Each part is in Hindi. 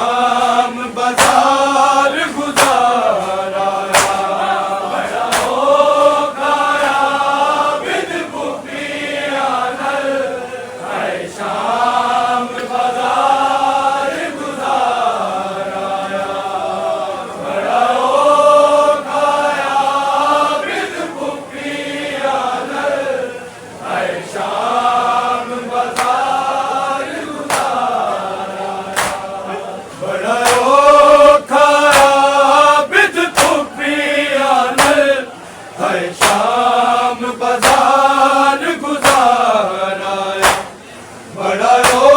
शाम बाजार गुजारा बड़ा हो खाया बिन भूखिया नल है शाम बाजार गुजारा बड़ा हो खाया बिन भूखिया नल है शाम बाजार बड़ा हो खाया बिद खुफिया नल है शाम बाजार गुजारा बड़ा हो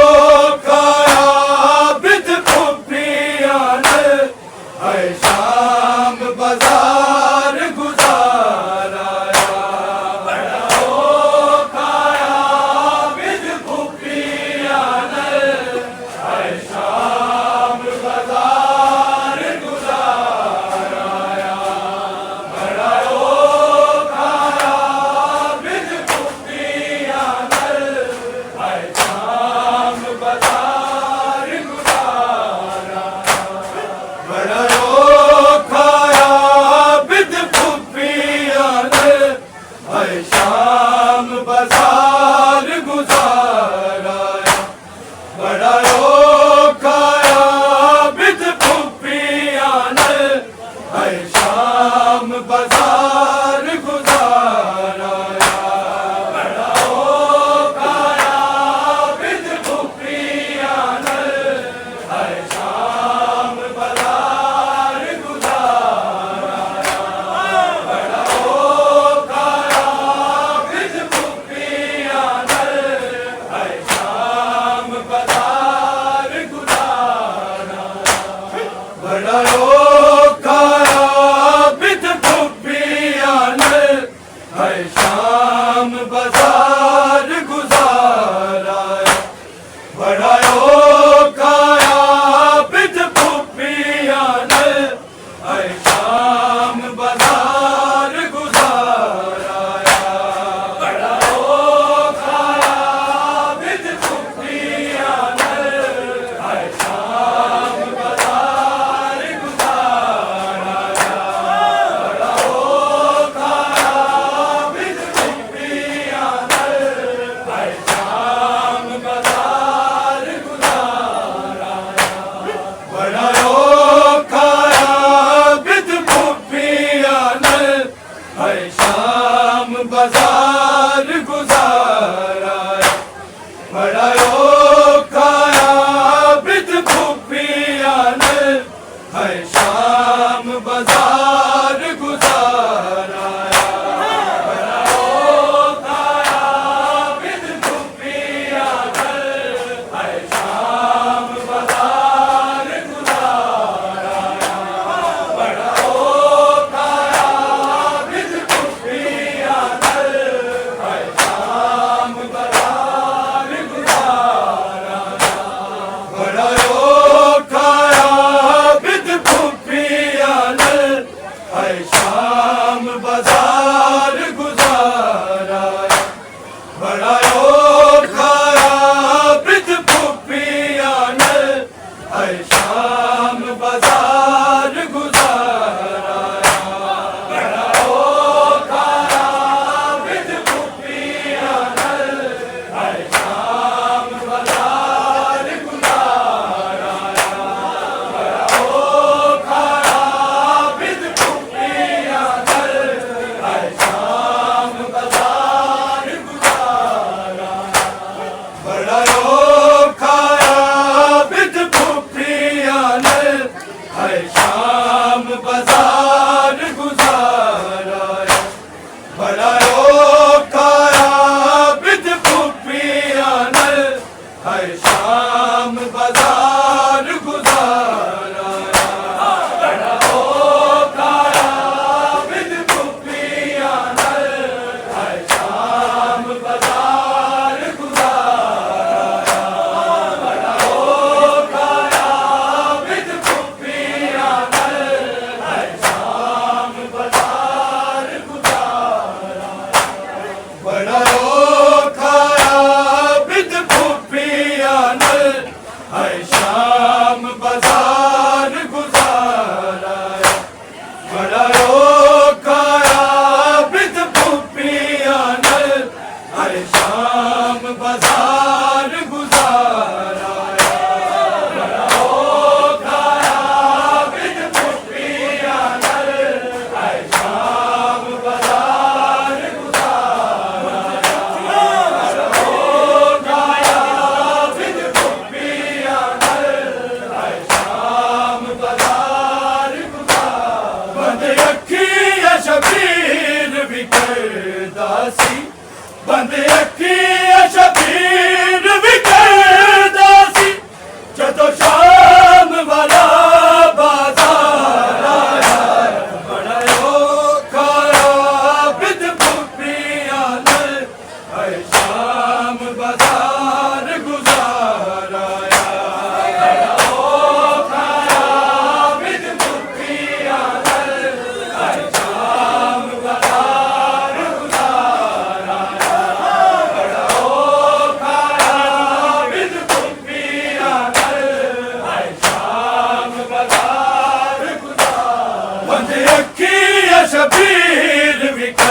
खाया बिद खुफिया नल है शाम बाजार गुजारा बड़ा हो खाया बिद खुफिया नल है शाम बाजार गुजारा बड़ा हो खाया बिन खुफिया नल है शाम बाजार गुजारा बड़ा हो खाया बिन खुफिया नल है शाम बाजार गुजारा बड़ा हो खाया बिद खुफिया नल है शाम बाजार गुजारा बड़ा हो खाया बिद खुफिया नल है शाम बाजार गुजारा बड़ा हो खाया बिद खुफिया नल है शाम बाजार गुजारा बड़ा हो खाया बिद खुफिया नल है शाम बाजार गुजारा बड़ा हो खाया बिद खुफिया नल है शाम बाजार गुजारा बड़ा हो खाया बिद खुफिया नल है शाम बाजार गुजारा बड़ा हो खाया बिद खुफिया नल है शाम बाजार गुजारा बड़ा हो खाया बिद खुफिया नल है शाम बाजार गुजारा बड़ा हो खाया बिद खुफिया नल है शाम बाजार गुजारा बड़ा हो खाया बिद खुफिया नल है शाम बाजार गुजारा बड़ा हो खाया बिद खुफिया नल है शाम बाजार गुजारा बड़ा हो खाया बिद खुफिया नल है शाम बाजार गुजारा बड़ा हो खाया बिद खुफिया नल है शाम बाजार गुजारा बड़ा हो खाया बिद खुफिया नल है शाम बाजार गुजारा बड़ा हो खाया बिद खुफिया नल है शाम बाजार गुजारा बड़ा हो खाया बिद खुफिया नल है शाम बाजार गुजारा बड़ा हो खाया बिद खुफिया नल है शाम बाजार गुजारा बड़ा हो खाया बिद खुफिया नल है शाम बाजार गुजारा बड़ा हो खाया बिद खुफिया नल है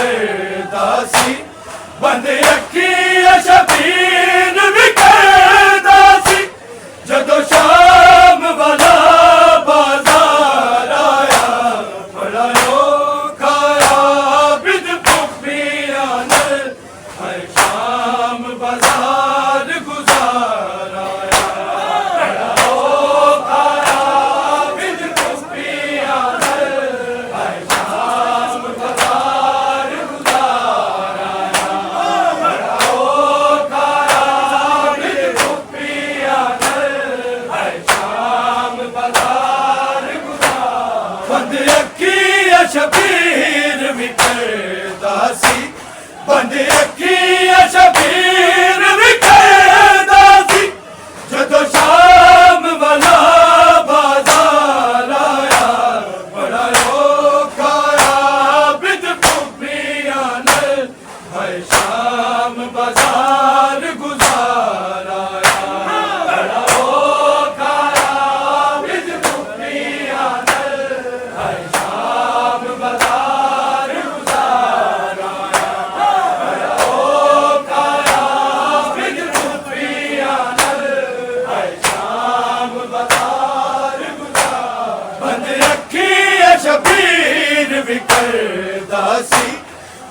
करदा सी बंद अखियां शबीर भी करदा सी जदों शाम वाला बाजार आया बड़ा औखा आबिद भुखिया नाल हर शाम बाजार गुजार आया बड़ा औखा आबिद भुखिया नाल हर शाम बाजार गुजार आया बड़ा औखा आबिद भुखिया नाल हर शाम बाजार गुजार बंद अखियां शबीर भी करदा सी बंद अखियां शबीर भी करदा सी जदों शाम वाला बाजार आया बड़ा औखा आबिद भुखिया नाल हर शाम बाजार गुजार आया बड़ा औखा आबिद भुखिया नाल हर शाम बाजार गुजार आया बड़ा औखा आबिद भुखिया नाल हर शाम बाजार गुजार बंद अखियां शबीर भी करदा सी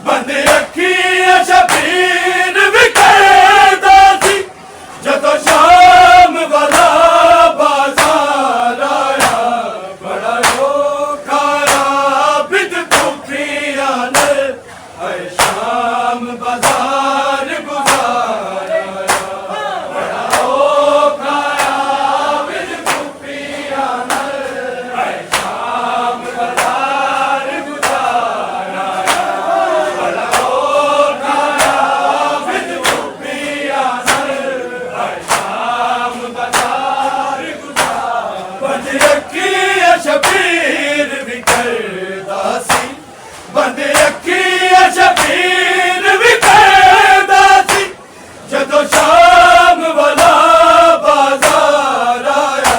बंद अखियां शबीर भी करदा सी जदों शाम वाला बाजार आया बड़ा औखा आबिद भुखिया नाल हर शाम बाजार गुजार आया बड़ा औखा आबिद भुखिया नाल हर शाम बाजार गुजार आया बड़ा औखा आबिद भुखिया नाल हर शाम बाजार गुजार बंद अखियां शबीर भी करदा सी बंद अखियां शबीर भी करदा सी जदों शाम वाला बाजार आया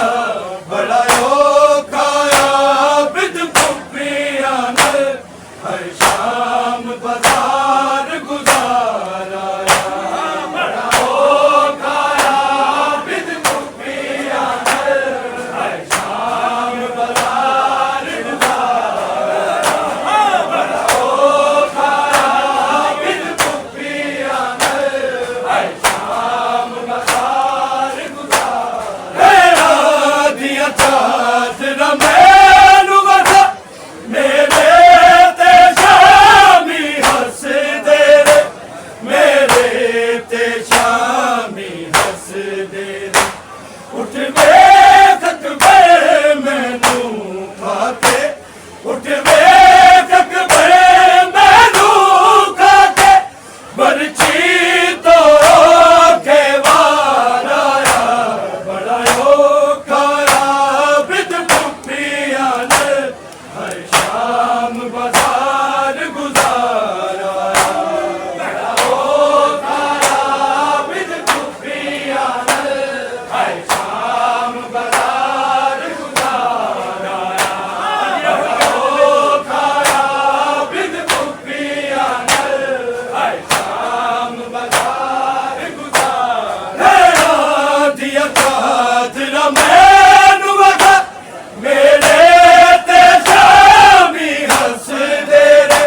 बड़ा औखा आबिद भुखिया नाल हर शाम बाजार गुजार आया बड़ा औखा आबिद भुखिया नाल हर शाम बाजार गुजार आया बड़ा औखा आबिद भुखिया नाल हर शाम बाजार गुजार मेरा दिया चादरा मैनू वसा मेरे ते शामी हसदे रे मेरे ते शामी हसदे रे उठ वेख अकबर मैनू खाके उठ वेख अकबर मैनू खाके बरछी तो के वार आया बड़ा औखा आबिद भुखिया नाल हर शाम बाजार गुजार आया बड़ा औखा आबिद भुखिया नाल हर शाम बाजार गुजार आया बड़ा औखा आबिद भुखिया नाल हर शाम बाजार गुजार मेरा दिया चादरा मैनू वसा मेरे ते शामी हसदे रे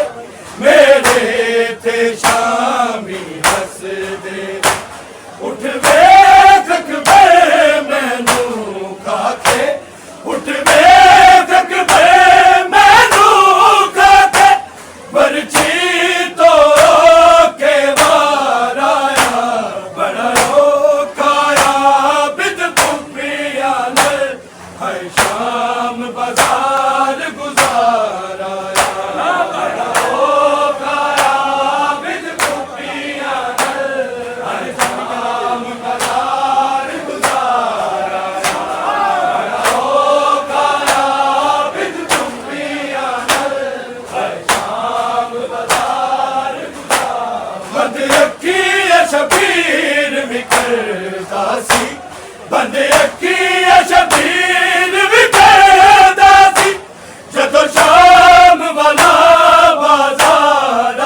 मेरे ते शामी हसदे रे उठ वेख अकबर मैनू खाके उठ वेख अकबर मैनू खाके बरछी तो के वार आया बड़ा औखा आबिद भुखिया नाल हर शाम बाजार गुजार आया बड़ा औखा आबिद भुखिया नाल हर शाम बाजार गुजार आया बड़ा औखा आबिद भुखिया नाल हर शाम बाजार गुजार बंद अखियां शबीर भी करदा सी बंद अखियां शबीर भी करदा सी जदों शाम वाला बाजार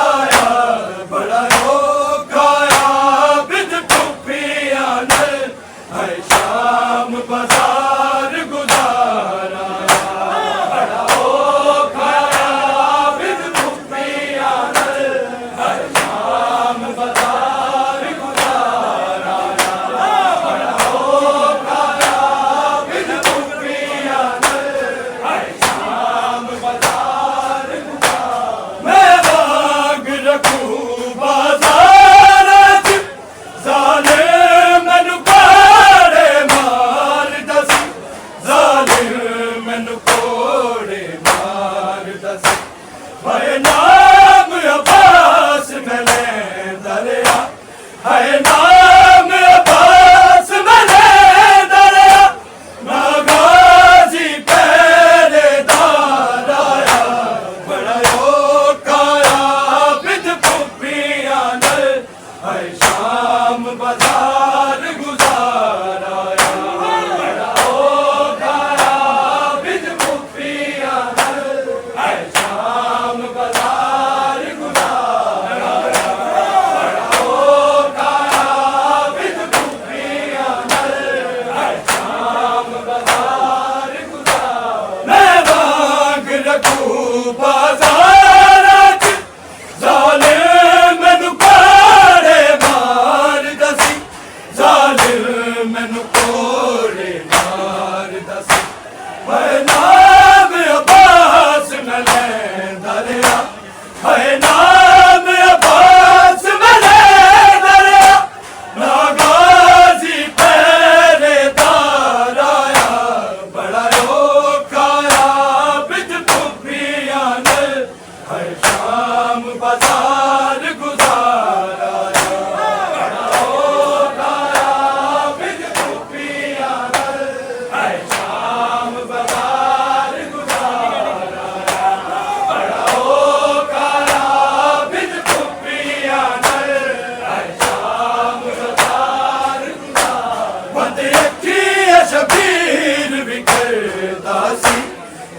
ਕਰਦਾ ਸੀ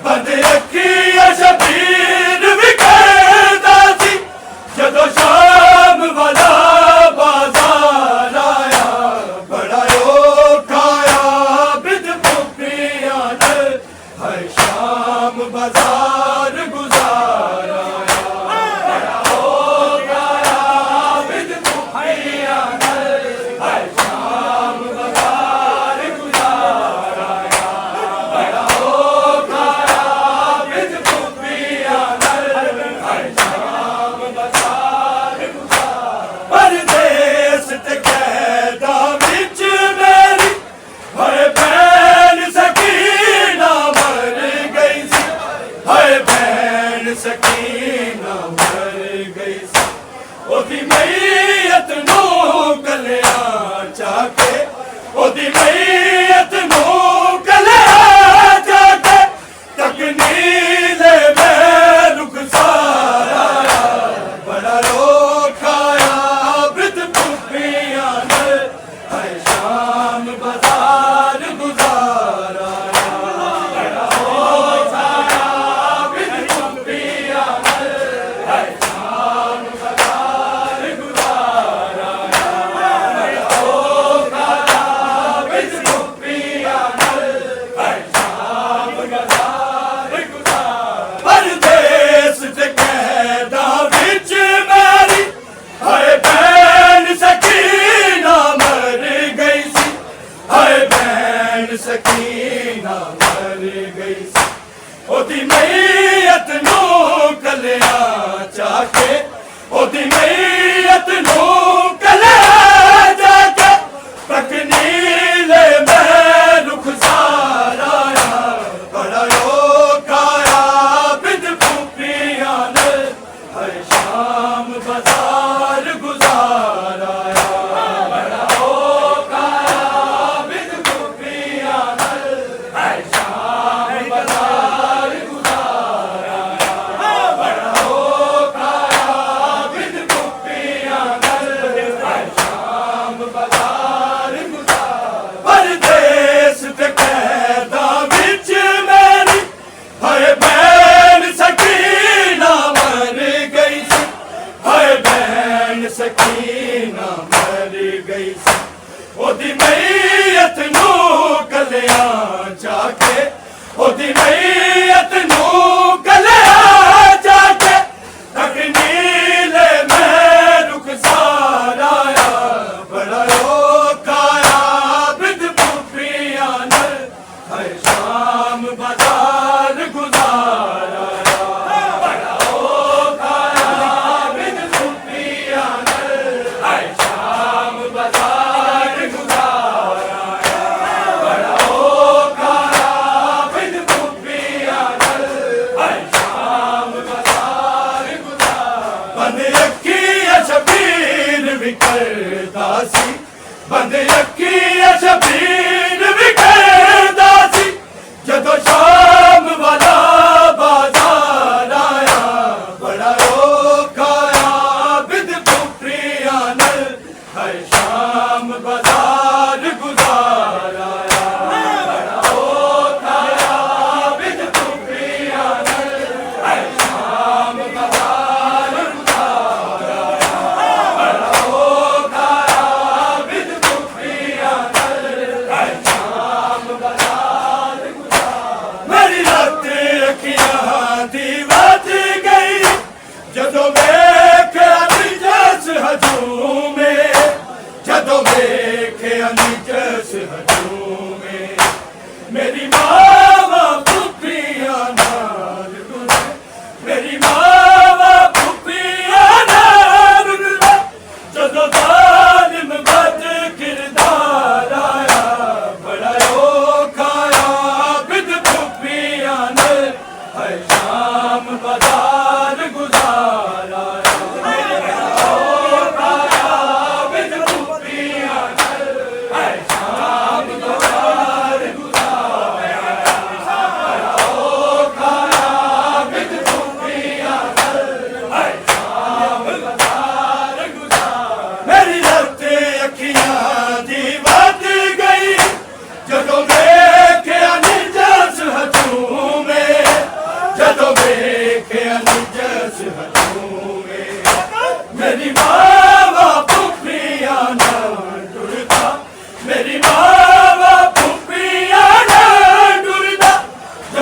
ਬੰਦ ਅੱਖੀਆਂ ਸ਼ਬੀਰ ਵੀ ਕਰਦਾ ਸੀ ਜਦੋਂ ਸ਼ਾਮ ਵਾਲਾ ਬਾਜ਼ਾਰ ਆਇਆ ਬੜਾ ਔਖਾ ਆਬਿਦ ਭੁੱਖਿਆਂ ਨਾਲ ਹਰ ਸ਼ਾਮ ਬਾਜ਼ਾਰ ਗੁਜ਼ਾਰਾ ਬੜਾ ਔਖਾ ਆਬਿਦ ਭੁੱਖਿਆਂ ਨਾਲ ਹਰ ਸ਼ਾਮ ਬਾਜ਼ਾਰ ਗੁਜ਼ਾਰਾ ਬੜਾ ਔਖਾ ਆਬਿਦ ਭੁੱਖਿਆਂ ਨਾਲ ਹਰ ਸ਼ਾਮ ਬਾਜ਼ਾਰ ਗੁਜ਼ਾਰਾ ਪਰਦੇਸ ਤੇ ਕੈਦਾਂ ਵਿੱਚ ਮੇਰੀ ਹਾਏ ਭੈਣ ਸਕੀਨਾ ਮਰ ਗਈ ਸੀ ਹਾਏ ਭੈਣ ਸਕੀਨਾ ਮਰ ਗਈ ਸੀ ਉਹਦੀ ਮਈਅਤ ਨੂੰ ਗਲਿਆਂ ਚਾ ਕੇ ਉਹਦੀ ਮਈਅਤ ਨੂੰ ਗਲਿਆਂ ਚਾ ਕੇ ਤਕਨੀਲੇ ਮੈਂ ਰੁਖਸਾਰਾ ਬੜਾ ਰੋਖਾ ਆਬਿਦ ਭੁੱਖਿਆਂ ਨਾਲ ਹਰ ਸ਼ਾਮ ਬਾਜ਼ਾਰ ਗੁਜ਼ਾਰਾ ਬੜਾ ਰੋਖਾ ਆਬਿਦ ਭੁੱਖਿਆਂ ਨਾਲ ਹਰ ਸ਼ਾਮ ਬਾਜ਼ਾਰ ਗੁਜ਼ਾਰਾ ਬੜਾ ਰੋਖਾ ਆਬਿਦ ਭੁੱਖਿਆਂ ਨਾਲ ਹਰ ਸ਼ਾਮ ਬਾਜ਼ਾਰ ਗੁਜ਼ਾਰਾ ਪਰਦੇਸ ਤੇ ਕੈਦਾਂ ਵਿੱਚ ਮੇਰੀ ਹਾਏ ਭੈਣ ਸਕੀਨਾ ਮਰ ਗਈ ਸੀ ਹਾਏ ਭੈਣ ਸਕੀਨਾ ਮਰ ਗਈ ਸੀ ਉਹਦੀ ਮਈਅਤ ਨੂੰ ਕਲਿਆਂ ਚਾ ਕੇ ਉਹਦੀ ਮਈਅਤ ਨੂੰ ਕਲਿਆਂ ਚਾ ਕੇ ਤਕਨੀਲੇ ਮੈਂ ਰੁਖਸਾਰਾ ਬੜਾ ਔਖਾ ਆਬਿਦ ਭੁੱਖਿਆਂ ਨਾਲ ਹਰ ਸ਼ਾਮ ਬਾਜ਼ਾਰ ਗੁਜ਼ਾਰਾ ਬੜਾ ਔਖਾ ਆਬਿਦ ਭੁੱਖਿਆਂ ਨਾਲ ਹਰ ਸ਼ਾਮ ਬਾਜ਼ਾਰ ਗੁਜ਼ਾਰਾ ਬੜਾ ਔਖਾ ਆਬਿਦ ਭੁੱਖਿਆਂ ਨਾਲ ਹਰ ਸ਼ਾਮ ਬਾਜ਼ਾਰ ਗੁਜ਼ਾਰਾ ਪਰਦੇਸ ਤੇ ਕੈਦਾਂ ਵਿੱਚ ਮੇਰੀ ਹਾਏ ਭੈਣ ਸਕੀਨਾ ਮਰ ਗਈ ਸੀ ਹਾਏ ਭੈਣ ਸਕੀਨਾ ਮਰ ਗਈ ਸੀ ਉਹਦੀ ਮਈਅਤ ਨੂੰ ਗਲਿਆਂ ਚਾ ਕੇ ਉਹਦੀ ਮਈਅਤ ਨੂੰ ਗਲਿਆਂ ਚਾ ਕੇ ਤਕਨੀਲੇ ਮੈਂ ਰੁਖਸਾਰਾ ਬੜਾ ਔਖਾ ਆਬਿਦ ਭੁੱਖਿਆਂ ਨਾਲ ਹਰ ਸ਼ਾਮ ਬਾਜ਼ਾਰ ਗੁਜ਼ਾਰਾ ਬੜਾ ਔਖਾ ਆਬਿਦ ਭੁੱਖਿਆਂ ਨਾਲ ਹਰ ਸ਼ਾਮ ਬਾਜ਼ਾਰ ਗੁਜ਼ਾਰਾ ਬੜਾ ਔਖਾ ਆਬਿਦ ਭੁੱਖਿਆਂ ਨਾਲ ਹਰ ਸ਼ਾਮ ਬਾਜ਼ਾਰ ਗੁਜ਼ਾਰਾ ਬੰਦ ਅੱਖੀਆਂ ਸ਼ਬੀਰ ਵੀ ਕਰਦਾ ਸੀ ਬੰਦ ਅੱਖੀਆਂ ਸ਼ਬੀਰ ਵੀ ਕਰਦਾ ਸੀ ਜਦੋਂ ਸ਼ਾਮ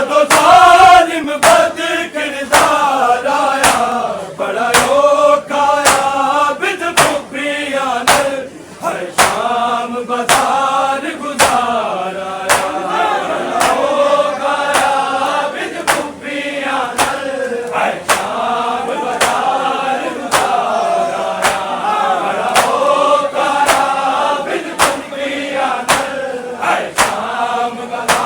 जदों जालिम बद किरदार आया बड़ा औखा आबिद खुफिया नाल हर शाम बाजार गुजार आया बड़ा औखा आबिद खुफिया नाल हर शाम बाजार गुजार आया बड़ा औखा आबिद खुफिया नाल हर शाम बाजार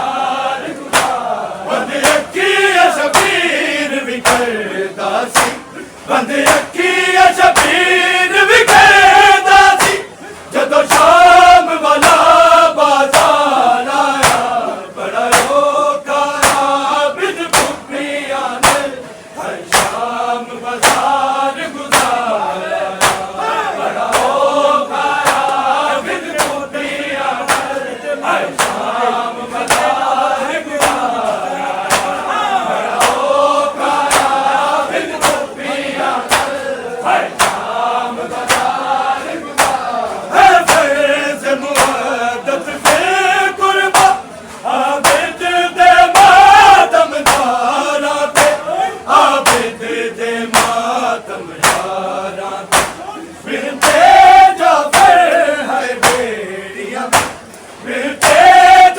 बंद अखियां शबीर भी करदा सी बंद अखियां शबीर भी करदा सी जदों शाम वाला बाजार आया बड़ा औखा आबिद खुफिया नाल हर शाम बाजार गुजार आया बड़ा औखा आबिद खुफिया नाल हर शाम बाजार गुजार हर शाम बाजार है फर्ज मुअद्दत पे कुर्बा आबिद दे मातम दारा पे आबिद दे मातम दारा पे फिरते जाफर है बेड़ियां फिरते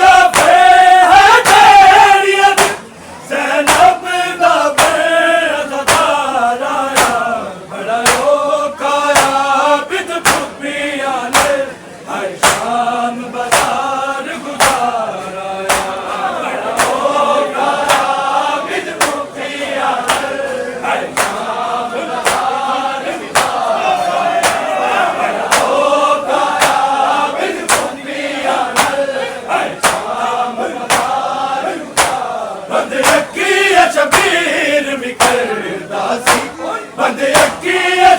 जाफर है बेड़ियां ज़ैनब दा बेअज़दार आया बड़ा औखा आबिद खुफिया नाल हर शाम बाजार गुजार आया बड़ा औखा आबिद खुफिया नाल हर शाम बाजार गुजार आया बड़ा औखा आबिद खुफिया नाल हर शाम बाजार बंद अखियां शबीर भी करदा सी बंद अखियां